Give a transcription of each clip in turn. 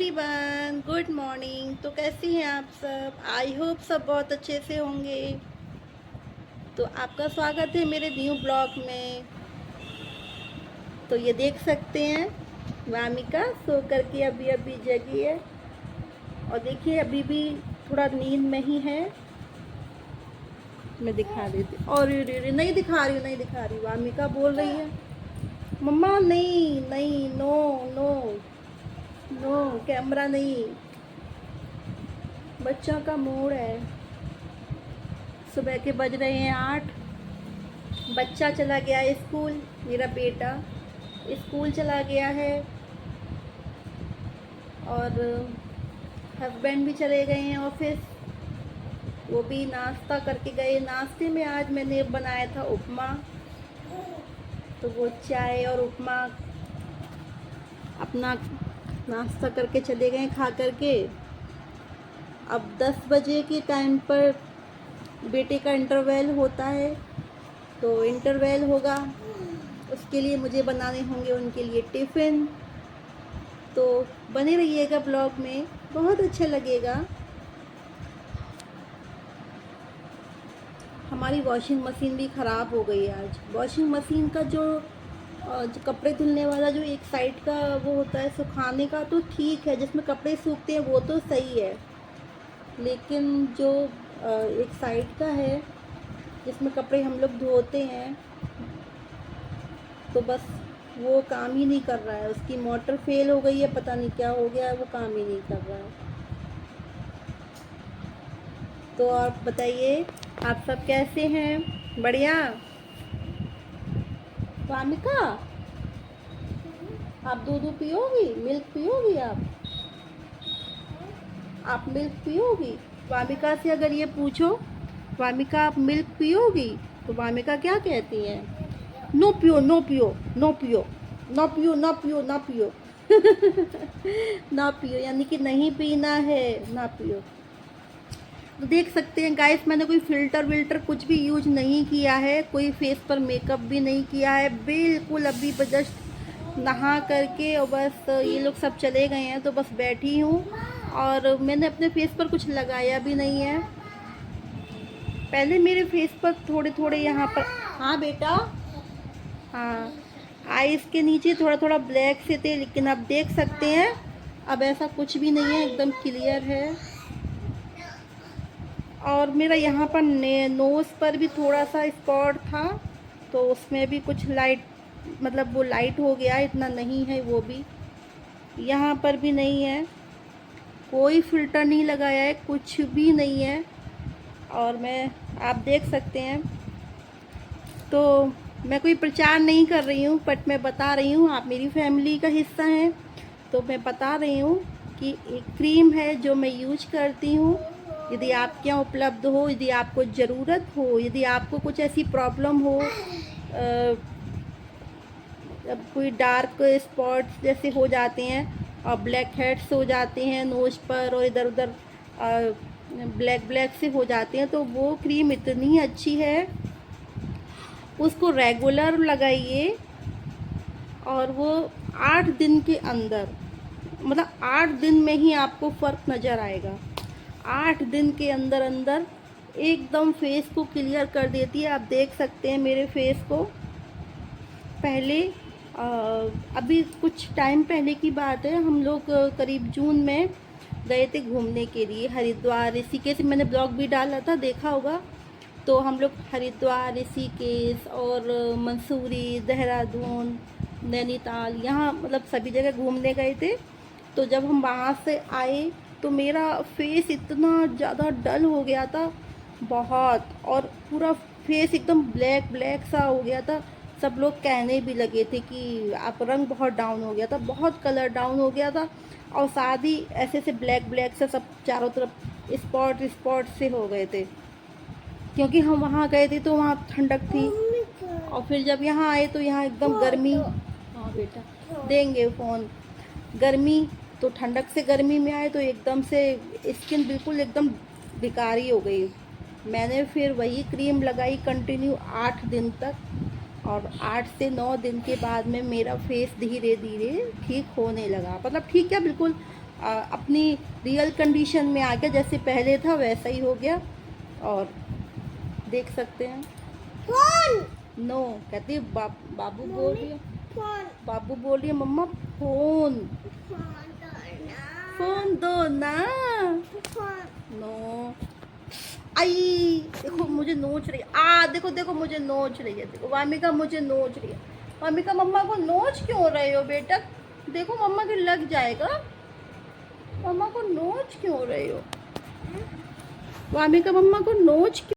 Everyone, good morning. तो कैसी हैं आप सब? आई होप सब बहुत अच्छे से होंगे। तो आपका स्वागत है मेरे न्यू ब्लॉग में। तो ये देख सकते हैं वामिका सो करके अभी अभी जगी है, और देखिए अभी भी थोड़ा नींद में ही है। मैं दिखा देती, और नहीं दिखा रही हूँ, नहीं दिखा रही। वामिका बोल रही है मम्मा नहीं नहीं, नो नो नो, कैमरा नहीं। बच्चों का मूड है। सुबह के बज रहे हैं 8। बच्चा चला गया है स्कूल, मेरा बेटा स्कूल चला गया है, और हस्बैंड भी चले गए हैं ऑफिस। वो भी नाश्ता करके गए। नाश्ते में आज मैंने बनाया था उपमा, तो वो चाय और उपमा अपना नाश्ता करके चले गए खा करके। अब 10 बजे के टाइम पर बेटे का इंटरवल होता है, तो इंटरवल होगा, उसके लिए मुझे बनाने होंगे उनके लिए टिफ़िन। तो बने रहिएगा ब्लॉग में, बहुत अच्छा लगेगा। हमारी वॉशिंग मशीन भी ख़राब हो गई आज। वॉशिंग मशीन का जो कपड़े धुलने वाला जो एक साइड का वो होता है सुखाने का, तो ठीक है, जिसमें कपड़े सूखते हैं वो तो सही है। लेकिन जो एक साइड का है जिसमें कपड़े हम लोग धोते हैं, तो बस वो काम ही नहीं कर रहा है। उसकी मोटर फेल हो गई है, पता नहीं क्या हो गया है, वो काम ही नहीं कर रहा है। तो आप बताइए, आप सब कैसे हैं? बढ़िया। वामिका, आप दूध पियोगी? मिल्क पियोगी? आप मिल्क पियोगी? वामिका से अगर ये पूछो वामिका आप मिल्क पियोगी, तो वामिका क्या कहती है? नो पियो, नो पियो, नो पियो, नो पियो, नो पियो, ना पियो। ना पियो यानी कि नहीं पीना है, ना पियो। तो देख सकते हैं गाइस, मैंने कोई फ़िल्टर विल्टर कुछ भी यूज नहीं किया है, कोई फेस पर मेकअप भी नहीं किया है, बिल्कुल अभी जस्ट नहा करके, और बस ये लोग सब चले गए हैं तो बस बैठी हूँ। और मैंने अपने फेस पर कुछ लगाया भी नहीं है। पहले मेरे फेस पर थोड़े थोड़े यहाँ पर, हाँ बेटा, हाँ, आईज के नीचे थोड़ा थोड़ा ब्लैक से थे, लेकिन अब देख सकते हैं अब ऐसा कुछ भी नहीं है, एकदम क्लियर है। और मेरा यहाँ पर नोज़ पर भी थोड़ा सा स्पॉट था, तो उसमें भी कुछ लाइट, मतलब वो लाइट हो गया, इतना नहीं है वो भी। यहाँ पर भी नहीं है, कोई फ़िल्टर नहीं लगाया है, कुछ भी नहीं है। और मैं, आप देख सकते हैं, तो मैं कोई प्रचार नहीं कर रही हूँ, बट मैं बता रही हूँ, आप मेरी फैमिली का हिस्सा हैं, तो मैं बता रही हूँ कि एक क्रीम है जो मैं यूज करती हूँ। यदि आपके यहाँ उपलब्ध हो, यदि आपको ज़रूरत हो, यदि आपको कुछ ऐसी प्रॉब्लम हो, अब कोई डार्क स्पॉट्स जैसे हो जाते हैं और ब्लैक हेड्स हो जाते हैं नोज़ पर, और इधर उधर ब्लैक ब्लैक से हो जाते हैं, तो वो क्रीम इतनी अच्छी है, उसको रेगुलर लगाइए, और वो 8 दिन के अंदर, मतलब 8 दिन में ही आपको फ़र्क नज़र आएगा। 8 दिन के अंदर अंदर एकदम फेस को क्लियर कर देती है। आप देख सकते हैं मेरे फेस को। पहले अभी कुछ टाइम पहले की बात है, हम लोग करीब जून में गए थे घूमने के लिए हरिद्वार, ऋषिकेश। मैंने ब्लॉग भी डाला था, देखा होगा। तो हम लोग हरिद्वार, ऋषिकेश और मंसूरी, देहरादून, नैनीताल, यहाँ मतलब सभी जगह घूमने गए थे। तो जब हम वहाँ से आए तो मेरा फेस इतना ज़्यादा डल हो गया था, बहुत, और पूरा फेस एकदम ब्लैक ब्लैक सा हो गया था। सब लोग कहने भी लगे थे कि आप रंग बहुत डाउन हो गया था, बहुत कलर डाउन हो गया था, और साथ ही ऐसे से ब्लैक ब्लैक से सब चारों तरफ स्पॉट स्पॉट से हो गए थे। क्योंकि हम वहाँ गए थे तो वहाँ ठंडक थी, और फिर जब यहाँ आए तो यहाँ एकदम गर्मी। हाँ बेटा, देंगे फ़ोन। गर्मी, तो ठंडक से गर्मी में आए तो एकदम से स्किन बिल्कुल एकदम बेकारी हो गई। मैंने फिर वही क्रीम लगाई कंटिन्यू 8 दिन तक, और 8 से 9 दिन के बाद में मेरा फेस धीरे धीरे ठीक होने लगा। मतलब ठीक है, बिल्कुल अपनी रियल कंडीशन में आ गया, जैसे पहले था वैसा ही हो गया। और देख सकते हैं। फोन नो कहती है बाबू बोल रही है, फोन बाबू बोल रही है मम्मा फोन, फोन दो ना। नो आई, देखो मुझे नोच रही है, देखो देखो मुझे नोच रही है, देखो वामिका मुझे नोच रही है। वामिका मम्मा को नोच क्यों रहे हो बेटा? देखो मम्मा के लग जाएगा, मम्मा को नोच क्यों रहे हो? वामिका मम्मा को नोच क्यों?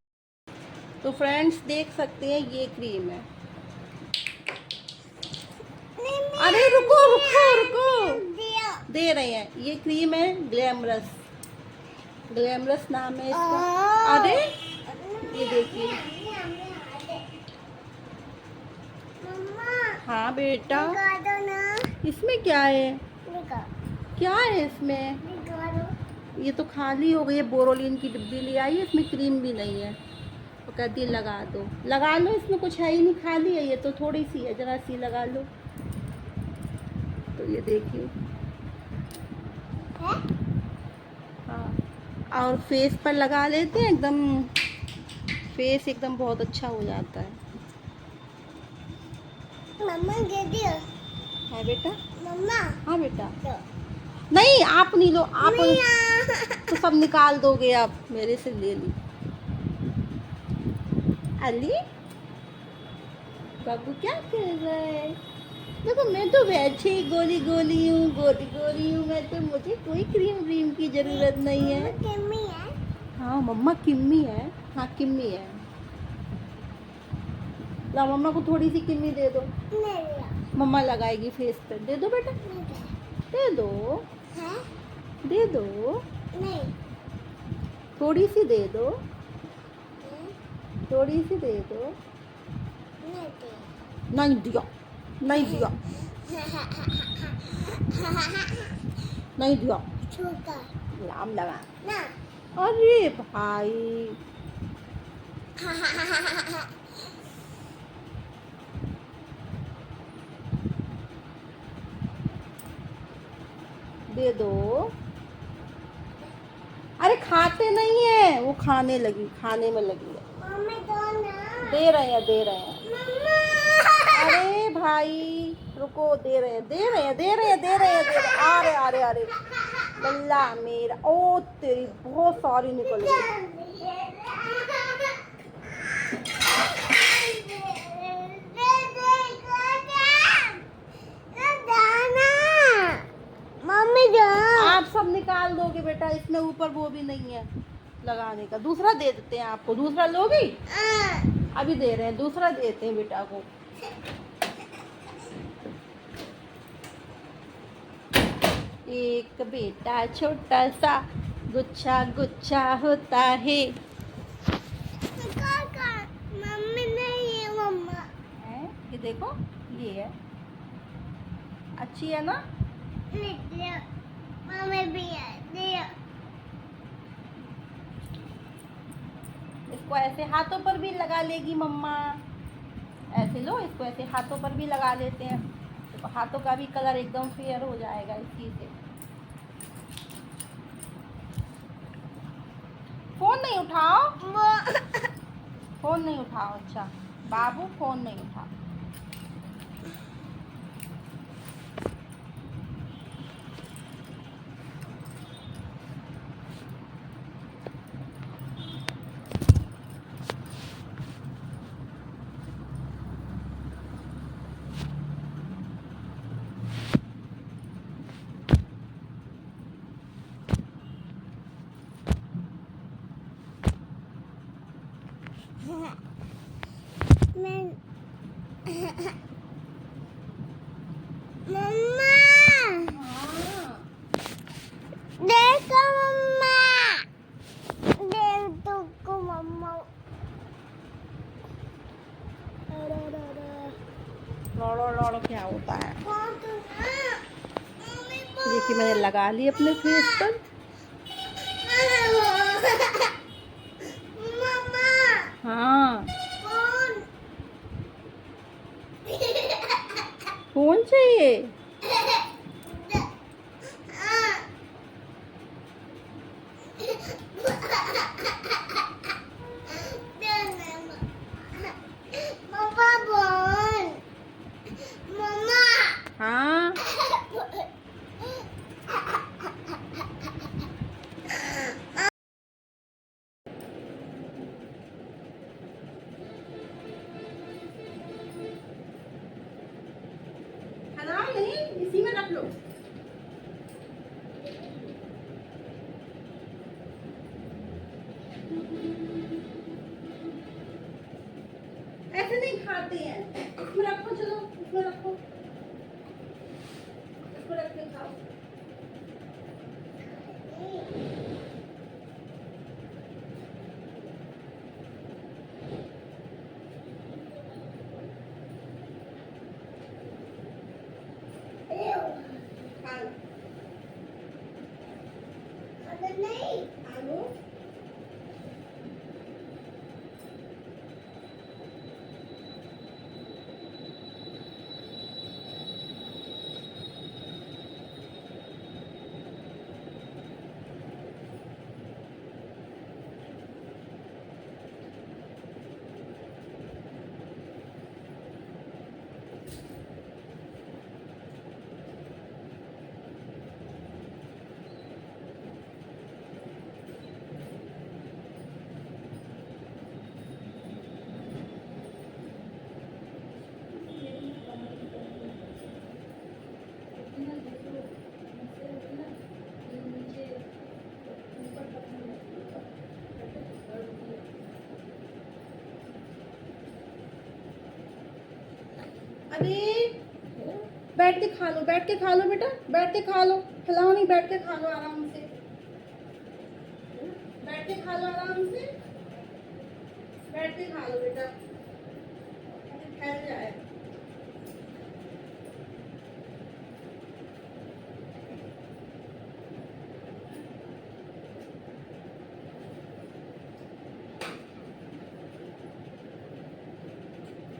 तो फ्रेंड्स देख सकते हैं ये क्रीम है। अरे रुको रुको रुको, दे रहे हैं। ये क्रीम है ग्लैमरस, ग्लैमरस नाम है इसका। अरे ये देखिए। हाँ बेटा, इसमें क्या है? क्या है इसमें? ये तो खाली हो गई है, बोरोलिन की डिब्बी ले आई है, इसमें क्रीम भी नहीं है। तो कहती है लगा दो, लगा लो, इसमें कुछ है ही नहीं, खाली है, ये तो थोड़ी सी है, जरा सी लगा लो। तो ये देखिए। हाँ, और फेस पर लगा लेते हैं, एकदम फेस एकदम बहुत अच्छा हो जाता है। मम्मा दे दियो। है बेटा? मम्मा हाँ बेटा। नहीं आप नहीं लो, आप तो सब निकाल दोगे आप, मेरे से ले ली। अली बाबू क्या कर रहा है? देखो मैं तो वैसे ही गोली गोली हूँ, गोली गोली हूँ मैं तो, मुझे कोई क्रीम व्रीम की जरूरत नहीं है। किम्मी है। हाँ मम्मा किम्मी है, हाँ किम्मी है। ला मम्मा को थोड़ी सी किम्मी दे दो, मम्मा लगाएगी फेस पे। दे दो बेटा, दे दो, दे दो, नहीं थोड़ी सी दे दो, थोड़ी सी दे दो। नहीं दिया, नहीं दिया, नहीं दिया। छोटा नाम लगा। ना। अरे भाई दे दो। अरे खाते नहीं है वो, खाने लगी, खाने में लगी है। मम्मी दो ना। दे रहे हैं, दे रहे हैं। मम्मा अरे भाई रुको, दे रहे हैं, दे रहे हैं, दे रहे हैं, दे रहे हैं, दे रहे हैं। अरे अरे अरे बल्ला मेरा, ओ तेरी बहुत सारी निकल गई। मम्मी दो। आप सब निकाल दोगे बेटा, इसमें ऊपर वो भी नहीं है लगाने का। दूसरा दे देते हैं आपको, दूसरा लोगी? अभी दे रहे हैं, दूसरा देते हैं बेटा को। एक बेटा छोटा सा, गुच्छा गुच्छा होता है। मम्मी नहीं है मम्मा। है ये देखो, ये है, अच्छी है ना? मम्मी भी है, दियो। इसको ऐसे हाथों पर भी लगा लेगी मम्मा। ऐसे लो, इसको ऐसे हाथों पर भी लगा लेते हैं, तो हाथों का भी कलर एकदम फेयर हो जाएगा इसी से। फोन नहीं उठाओ, फोन नहीं उठाओ। अच्छा बाबू फोन नहीं उठाओ। मम्मा हाँ। देखो मम्मा, देख तुमको मम्मा। लौड़ो लौड़ो क्या होता है? कौन तू ना? देखिए मैंने लगा ली अपने फेस पर। मम्मा हाँ कौन? फोन चाहिए? मम्मा बोल मम्मा हाँ खराब नहीं, इसी में रख लो। ऐसे नहीं खाते हैं, इसमें रखो, चलो इसमें रखो, इसमें रख के खाओ। खा लो, नहीं खा लो। अरे बैठ के खा लो, बैठ के खा लो बेटा, बैठ के खा लो, हिलाओ नहीं, बैठ के खा लो आराम से, बैठ के खा लो आराम से, बैठ के खा लो बेटा, फैल जाए।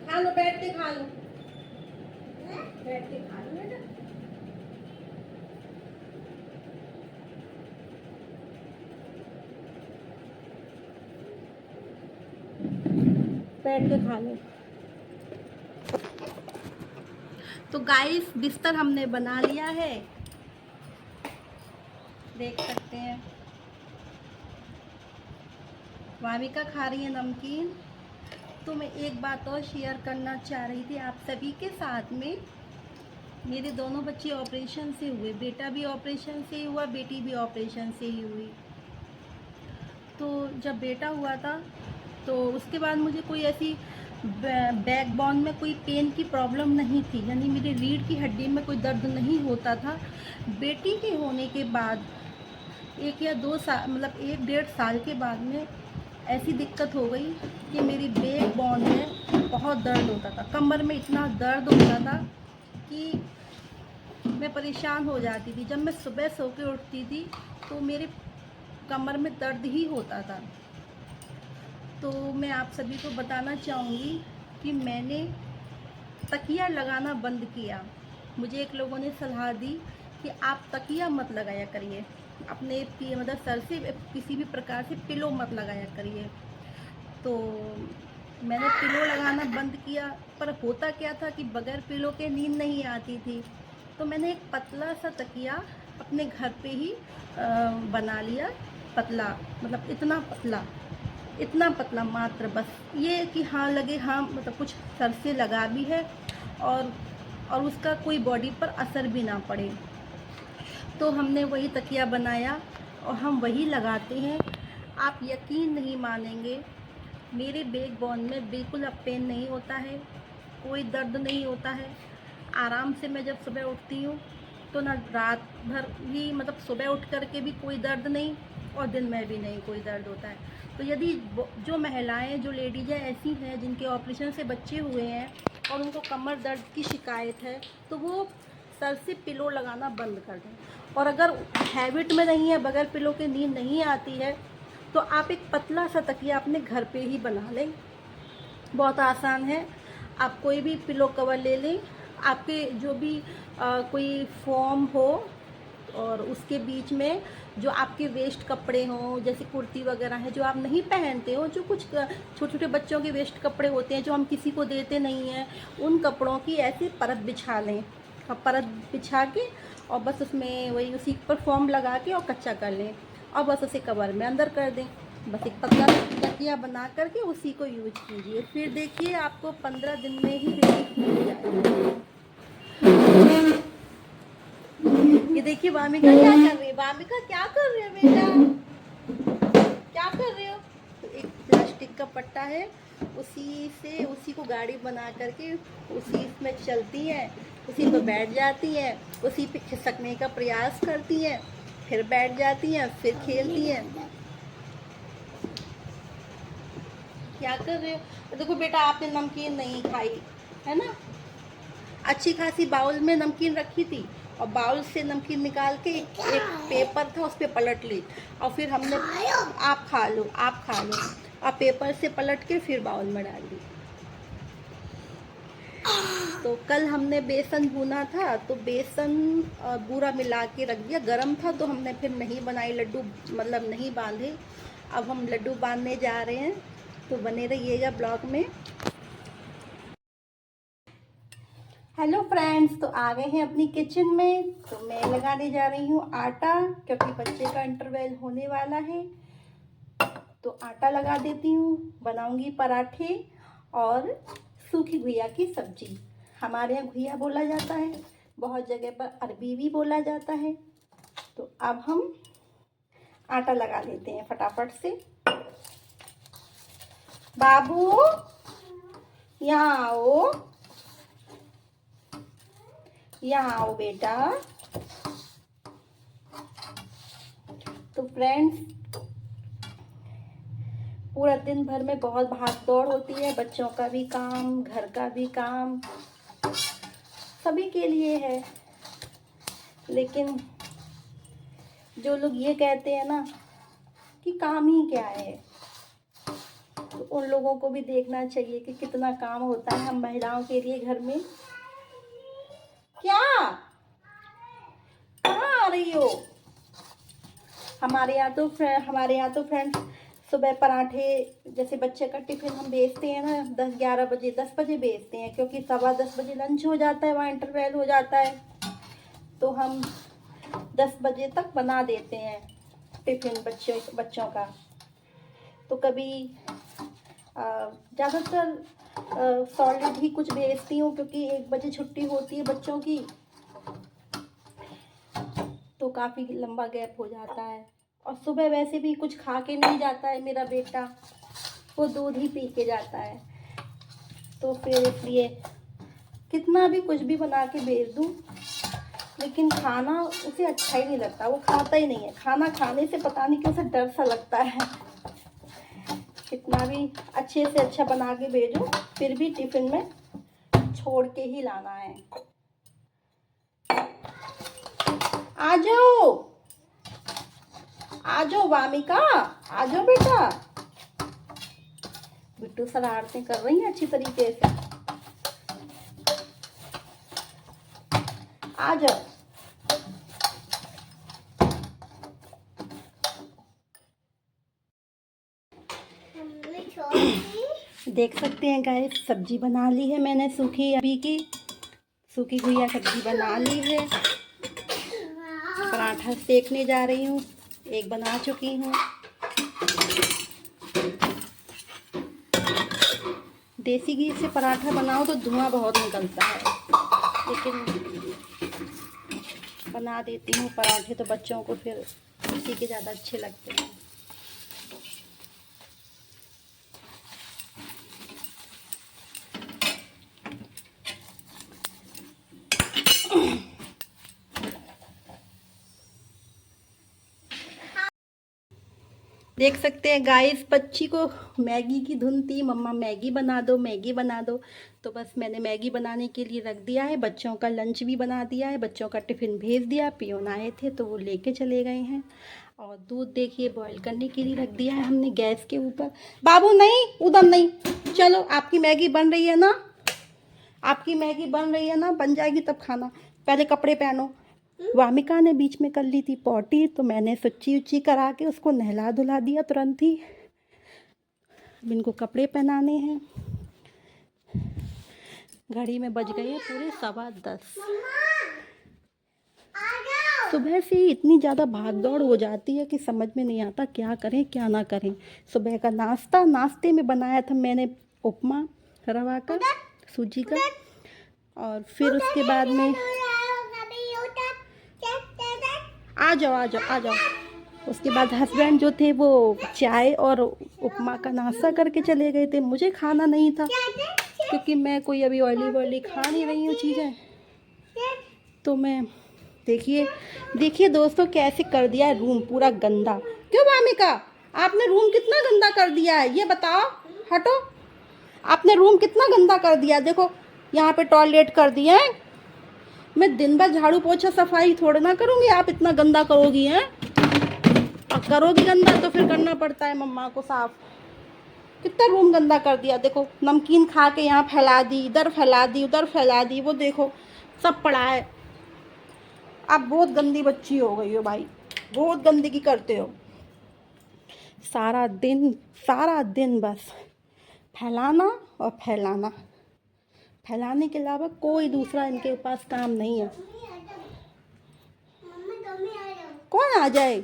खा लो, बैठ के खा लो, बैठ के खा लो बेटा। बैठ के खा लो। तो गाइस बिस्तर हमने बना लिया है, देख सकते हैं। वामिका खा रही है नमकीन। तो मैं एक बात और शेयर करना चाह रही थी आप सभी के साथ में। मेरे दोनों बच्चे ऑपरेशन से हुए, बेटा भी ऑपरेशन से ही हुआ, बेटी भी ऑपरेशन से ही हुई। तो जब बेटा हुआ था तो उसके बाद मुझे कोई ऐसी बैकबोन में कोई पेन की प्रॉब्लम नहीं थी, यानी मेरी रीढ़ की हड्डी में कोई दर्द नहीं होता था। बेटी के होने के बाद 1 या 2 साल, मतलब 1-1.5 साल के बाद में ऐसी दिक्कत हो गई कि मेरी बैकबोन में बहुत दर्द होता था, कमर में इतना दर्द होता था कि मैं परेशान हो जाती थी। जब मैं सुबह सो के उठती थी तो मेरे कमर में दर्द ही होता था। तो मैं आप सभी को बताना चाहूँगी कि मैंने तकिया लगाना बंद किया। मुझे एक लोगों ने सलाह दी कि आप तकिया मत लगाया करिए, अपने मतलब सर से किसी भी प्रकार से पिलो मत लगाया करिए। तो मैंने पिलो लगाना बंद किया, पर होता क्या था कि बगैर पिलो के नींद नहीं आती थी। तो मैंने एक पतला सा तकिया अपने घर पे ही बना लिया, पतला, मतलब इतना पतला मात्र, बस ये कि हाँ लगे, हाँ मतलब कुछ सर से लगा भी है और उसका कोई बॉडी पर असर भी ना पड़े। तो हमने वही तकिया बनाया और हम वही लगाते हैं। आप यकीन नहीं मानेंगे, मेरे बैकबोन में बिल्कुल अब पेन नहीं होता है, कोई दर्द नहीं होता है। आराम से मैं जब सुबह उठती हूँ तो ना रात भर भी, मतलब सुबह उठ कर के भी कोई दर्द नहीं और दिन में भी नहीं कोई दर्द होता है। तो यदि जो महिलाएं, जो लेडीज़ ऐसी हैं जिनके ऑपरेशन से बच्चे हुए हैं और उनको कमर दर्द की शिकायत है, तो वो सर से पिलो लगाना बंद कर दें। और अगर हैबिट में नहीं है, बगैर पिलो के नींद नहीं आती है, तो आप एक पतला सा तकिया अपने घर पे ही बना लें। बहुत आसान है। आप कोई भी पिलो कवर ले लें, आपके जो भी कोई फॉर्म हो और उसके बीच में जो आपके वेस्ट कपड़े हों, जैसे कुर्ती वगैरह है जो आप नहीं पहनते हो, जो कुछ छोटे छोटे बच्चों के वेस्ट कपड़े होते हैं जो हम किसी को देते नहीं हैं, उन कपड़ों की ऐसे परत बिछा लें। परत बिछा के और बस उसमें वही उसी पर फोम लगा के और कच्चा कर लें और बस उसे कवर में अंदर कर दें। बस एक पतला तकिया बना करके उसी को यूज कीजिए, फिर देखिए आपको 15 दिन में ही रिलीफ मिल जाएगा। ये देखिए वामिका क्या कर रही है, वामिका क्या कर रही है बेटा, क्या कर रहे हो? तो एक प्लास्टिक का पट्टा है, उसी को गाड़ी बना करके उसी इसमें चलती है, उसी पर बैठ जाती है, उसी पे खिसकने का प्रयास करती है, फिर बैठ जाती है, फिर खेलती है। क्या कर रहे हो? देखो बेटा आपने नमकीन नहीं खाई है ना, अच्छी खासी बाउल में नमकीन रखी थी और बाउल से नमकीन निकाल के एक पेपर था उस पर पलट ली और फिर हमने आप खा लो और पेपर से पलट के फिर बाउल में डाल दी। तो कल हमने बेसन भुना था तो बेसन पूरा मिला के रख दिया, गरम था तो हमने फिर नहीं बनाई लड्डू, मतलब नहीं बांधे। अब हम लड्डू बांधने जा रहे हैं, तो बने रहिएगा ब्लॉग में। हेलो फ्रेंड्स, तो आ गए हैं अपनी किचन में। तो मैं लगाने जा रही हूँ आटा, क्योंकि बच्चे का इंटरवल होने वाला है। तो आटा लगा देती हूँ, बनाऊंगी पराठे और सूखी घुइया की सब्जी। हमारे यहाँ घुइया बोला जाता है, बहुत जगह पर अरबी भी बोला जाता है। तो अब हम आटा लगा लेते हैं फटाफट से। बाबू यहाँ आओ, यहाँ आओ बेटा। तो फ्रेंड्स, पूरा दिन भर में बहुत भाग दौड़ होती है, बच्चों का भी काम, घर का भी काम, सभी के लिए है। लेकिन जो लोग ये कहते हैं ना कि काम ही क्या है, तो उन लोगों को भी देखना चाहिए कि कितना काम होता है हम महिलाओं के लिए घर में। क्या कहाँ आ रही हो? हमारे यहाँ तो फ्रेंड्स सुबह पराठे, जैसे बच्चे का टिफिन हम भेजते हैं ना 10-11 बजे, 10 बजे भेजते हैं, क्योंकि 10:15 बजे लंच हो जाता है, वहाँ इंटरवल हो जाता है। तो हम 10 बजे तक बना देते हैं टिफिन बच्चों का। तो कभी ज़्यादातर सॉलिड ही कुछ भेजती हूँ, क्योंकि 1 बजे छुट्टी होती है बच्चों की, तो काफ़ी लंबा गैप हो जाता है। और सुबह वैसे भी कुछ खा के नहीं जाता है मेरा बेटा, वो दूध ही पी के जाता है। तो फिर इसलिए कितना भी कुछ भी बना के भेज दूँ, लेकिन खाना उसे अच्छा ही नहीं लगता, वो खाता ही नहीं है। खाना खाने से पता नहीं क्यों उसे डर सा लगता है। कितना भी अच्छे से अच्छा बना के भेजो, फिर भी टिफिन में छोड़ के ही लाना है। आ जाओ वामिका, आ जाओ बेटा। बिट्टू शरारतें कर रही हैं अच्छी तरीके से, आ जाओ। देख सकते हैं गाइस, सब्जी बना ली है मैंने, सूखी घुइया सब्जी बना ली है। पराठा सेकने जा रही हूँ, एक बना चुकी हूँ। देसी घी से पराठा बनाओ तो धुआं बहुत निकलता है, लेकिन बना देती हूँ पराठे, तो बच्चों को फिर उसी के ज़्यादा अच्छे लगते हैं। देख सकते हैं गाइस, बच्ची को मैगी की धुन थी, मम्मा मैगी बना दो, मैगी बना दो। तो बस मैंने मैगी बनाने के लिए रख दिया है, बच्चों का लंच भी बना दिया है, बच्चों का टिफ़िन भेज दिया। पियोन आए थे तो वो लेके चले गए हैं। और दूध देखिए बॉईल करने के लिए रख दिया है हमने गैस के ऊपर। बाबू नहीं, उधर नहीं, चलो आपकी मैगी बन रही है ना, आपकी मैगी बन रही है ना, बन जाएगी तब खाना। पहले कपड़े पहनो, वामिका ने बीच में कर ली थी पॉटी, तो मैंने सुच्ची उच्ची करा के उसको नहला धुला दिया तुरंत ही। अब इनको कपड़े पहनाने हैं। घड़ी में बज गए पूरे 10:15। सुबह से इतनी ज़्यादा भाग दौड़ हो जाती है कि समझ में नहीं आता क्या करें क्या ना करें। सुबह का नाश्ते में बनाया था मैंने उपमा रवा का, सूजी का, और फिर उसके बाद में आ जाओ। उसके बाद हस्बैंड जो थे वो चाय और उपमा का नाश्ता करके चले गए थे। मुझे खाना नहीं था क्योंकि मैं कोई अभी ऑयली खा नहीं रही हूँ चीज़ें। तो मैं देखिए दोस्तों कैसे कर दिया है रूम पूरा गंदा। क्यों वामिका, आपने रूम कितना गंदा कर दिया है ये बताओ। हटो, आपने रूम कितना गंदा कर दिया। देखो यहाँ पे टॉयलेट कर दिया है। मैं दिन भर झाड़ू पोछा सफाई थोड़ा ना करूँगी, आप इतना गंदा करोगी हैं। और करोगी गंदा तो फिर करना पड़ता है मम्मा को साफ। कितना रूम गंदा कर दिया। देखो नमकीन खा के यहाँ फैला दी, इधर फैला दी, उधर फैला दी, वो देखो सब पड़ा है। आप बहुत गंदी बच्ची हो गई हो भाई, बहुत गंदगी करते हो। सारा दिन बस फैलाना और फैलाना, फैलाने के अलावा कोई दूसरा इनके पास काम नहीं है। कौन आ जाए?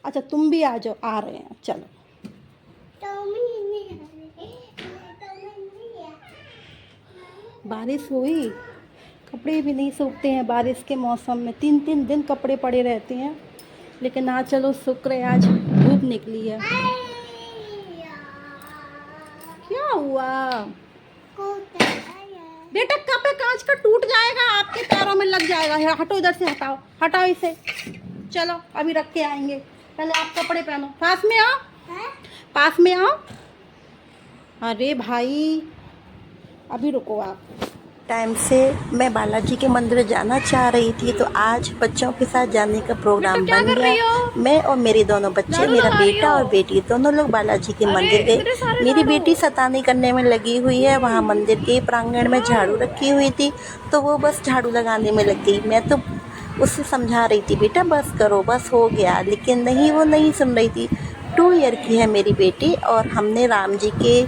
अच्छा तुम भी आ जाओ। आ रहे हैं, चलो। बारिश हुई, कपड़े भी नहीं सूखते हैं बारिश के मौसम में। 3 दिन कपड़े पड़े रहते हैं। लेकिन आज चलो शुक्र है आज धूप निकली है। क्या हुआ बेटा? कप है कांच का, टूट जाएगा, आपके पैरों में लग जाएगा। हटो इधर से, हटाओ इसे। चलो अभी रख के आएंगे, पहले आप कपड़े पहनो। पास में आओ। अरे भाई अभी रुको आप। टाइम से मैं बालाजी के मंदिर जाना चाह रही थी, तो आज बच्चों के साथ जाने का प्रोग्राम बन गया। मैं और मेरे दोनों बच्चे, मेरा बेटा और बेटी, दोनों लोग बालाजी के मंदिर गए। मेरी बेटी शैतानी करने में लगी हुई है। वहाँ मंदिर के प्रांगण में झाड़ू रखी हुई थी, तो वो बस झाड़ू लगाने में लग गई। मैं तो उससे समझा रही थी बेटा बस करो, बस हो गया, लेकिन नहीं, वो नहीं सुन रही थी। 2 ईयर की है मेरी बेटी, और हमने राम जी के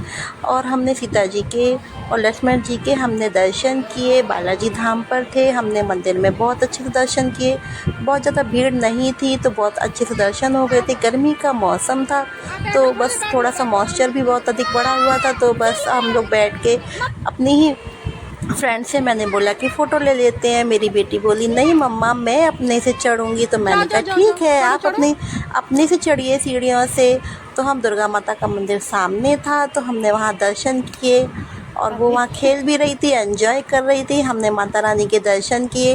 और हमने सीता जी के और लक्ष्मण जी के हमने दर्शन किए। बालाजी धाम पर थे, हमने मंदिर में बहुत अच्छे से दर्शन किए। बहुत ज़्यादा भीड़ नहीं थी, तो बहुत अच्छे से दर्शन हो गए थे। गर्मी का मौसम था, तो बस थोड़ा सा मॉइस्चर भी बहुत अधिक बढ़ा हुआ था। तो बस हम लोग बैठ के अपनी ही फ्रेंड से मैंने बोला कि फ़ोटो ले लेते हैं। मेरी बेटी बोली नहीं मम्मा मैं अपने से चढ़ूँगी। तो मैंने कहा ठीक है, आप अपने से चढ़िए सीढ़ियों से। तो हम दुर्गा माता का मंदिर सामने था, तो हमने वहाँ दर्शन किए, और वो वहाँ खेल भी रही थी, एंजॉय कर रही थी। हमने माता रानी के दर्शन किए।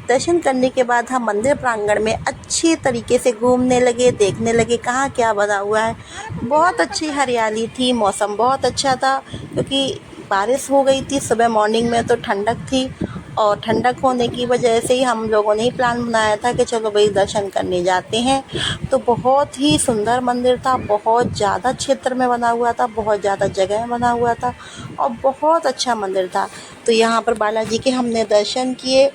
दर्शन करने के बाद हम मंदिर प्रांगण में अच्छी तरीके से घूमने लगे, देखने लगे कहाँ क्या बना हुआ है। बहुत अच्छी हरियाली थी, मौसम बहुत अच्छा था, क्योंकि बारिश हो गई थी सुबह मॉर्निंग में, तो ठंडक थी। और ठंडक होने की वजह से ही हम लोगों ने ही प्लान बनाया था कि चलो भाई दर्शन करने जाते हैं। तो बहुत ही सुंदर मंदिर था, बहुत ज़्यादा क्षेत्र में बना हुआ था, बहुत ज़्यादा जगह में बना हुआ था, और बहुत अच्छा मंदिर था। तो यहाँ पर बालाजी के हमने दर्शन किए,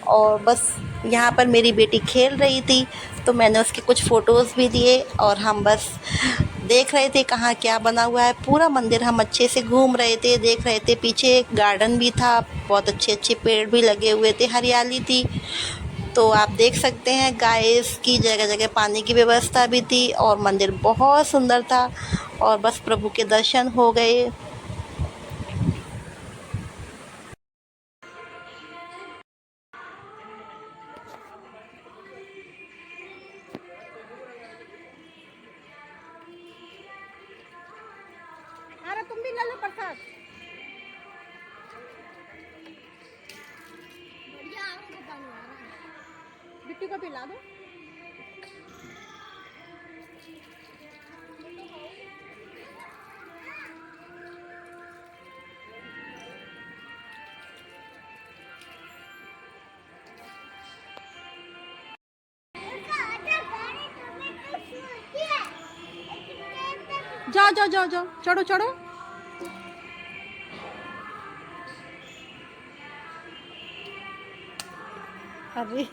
और बस यहाँ पर मेरी बेटी खेल रही थी, तो मैंने उसके कुछ फ़ोटोज़ भी दिए, और हम बस देख रहे थे कहाँ क्या बना हुआ है। पूरा मंदिर हम अच्छे से घूम रहे थे, देख रहे थे। पीछे एक गार्डन भी था, बहुत अच्छे पेड़ भी लगे हुए थे, हरियाली थी। तो आप देख सकते हैं गाइस की जगह जगह पानी की व्यवस्था भी थी, और मंदिर बहुत सुंदर था। और बस प्रभु के दर्शन हो गए। अरे तुम भी ले लो प्रसाद। बिट्टू को पिला दो। जाओ, चढ़ो। अभी